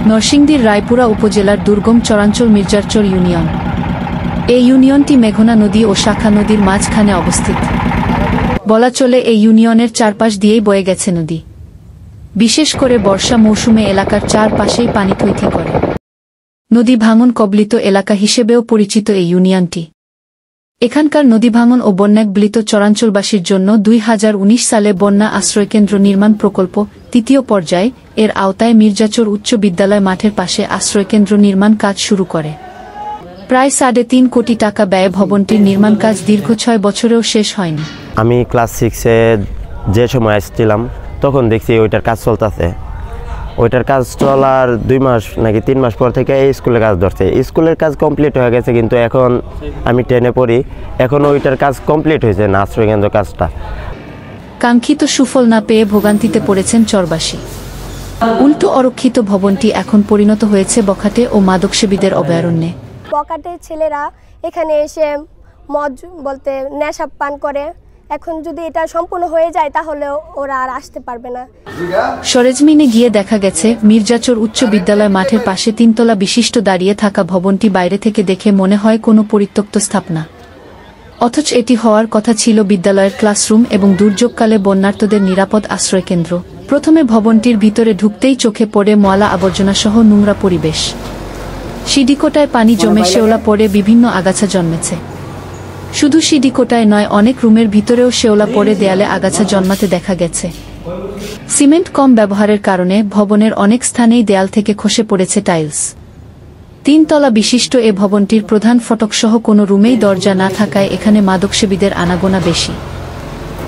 নরসিংদীর রায়পুরা উপজেলার দুর্গম চরাঞ্চল মির্জারচর ইউনিয়ন। এই ইউনিয়নটি মেঘনা নদী ও শাখা নদীর মাঝখানে অবস্থিত। বলা চলে এই ইউনিয়নের চারপাশ দিয়েই বয়ে গেছে নদী। বিশেষ করে বর্ষা মৌসুমে এলাকার চারপাশেই পানি থইথি করে। নদী ভাঙন কবলিত এলাকা হিসেবেও পরিচিত এই ইউনিয়নটি। এখানকার নদী ভাঙন ও বন্যাকবলিত চরাঞ্চলবাসীর জন্য 2019 সালে বন্যা আশ্রয়কেন্দ্র নির্মাণ প্রকল্প তৃতীয় পর্যায় এর আওতায় মির্জাচর উচ্চ বিদ্যালয় মাঠের পাশে আশ্রয়কেন্দ্র নির্মাণ কাজ শুরু করে। প্রায় 3.5 কোটি টাকা ব্যয়ে ভবনটির নির্মাণ কাজ দীর্ঘ 6 বছরেও শেষ হয়নি। আমি ক্লাস 6-এ যে সময় আসছিলাম তখন দেখছি ওইটার কাজ চলতেছে। ওইটার কাজ চলার 2 মাস নাকি 3 মাস পর থেকে এই স্কুলের কাজ ধরছে। স্কুলের কাজ কমপ্লিট হয়ে গেছে, কিন্তু এখন আমি 10-এ পড়ি, এখন ওইটার কাজ কমপ্লিট হয়েছে না, আশ্রয়কেন্দ্র কাজটা। কাঙ্ক্ষিত সুফল না পেয়ে ভোগান্তিতে পড়েছেন চরবাসী। উল্টো অরক্ষিত ভবনটি এখন পরিণত হয়েছে বখাটে ও মাদকসেবীদের অভয়ারণ্যে। বখাটে ছেলেরা এখানে এসে মদ বলতে নেশা পান করে। এখন যদি এটা সম্পূর্ণ হয়ে যায় তাহলে ওরা আর আসতে পারবে না। সরেজমিনে গিয়ে দেখা গেছে মির্জাচর উচ্চ বিদ্যালয় মাঠের পাশে 3 তলা বিশিষ্ট দাঁড়িয়ে থাকা ভবনটি বাইরে থেকে দেখে মনে হয় কোনো পরিত্যক্ত স্থাপনা। অথচ এটি হওয়ার কথা ছিল বিদ্যালয়ের ক্লাসরুম এবং দুর্যোগকালে বন্যার্তদের নিরাপদ আশ্রয়কেন্দ্র। প্রথমে ভবনটির ভিতরে ঢুকতেই চোখে পড়ে ময়লা আবর্জনাসহ নোংরা পরিবেশ। সিডিকোটায় পানি জমে শেওলা পড়ে বিভিন্ন আগাছা জন্মেছে। শুধু সিডিকোটায় নয়, অনেক রুমের ভিতরেও শেওলা পড়ে দেয়ালে আগাছা জন্মাতে দেখা গেছে। সিমেন্ট কম ব্যবহারের কারণে ভবনের অনেক স্থানেই দেয়াল থেকে খসে পড়েছে টাইলস। 3 তলা বিশিষ্ট এ ভবনটির প্রধান ফটকসহ কোনো রুমেই দরজা না থাকায় এখানে মাদকসেবীদের আনাগোনা বেশি।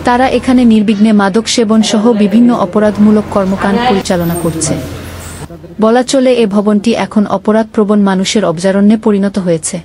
তারা এখানে নির্বিঘ্নে মাদক সেবন সহ বিভিন্ন অপরাধমূলক কর্মকাণ্ড পরিচালনা করছে। বলা চলে এ ভবনটি এখন অপরাধপ্রবণ মানুষের অভয়ারণ্যে পরিণত হয়েছে।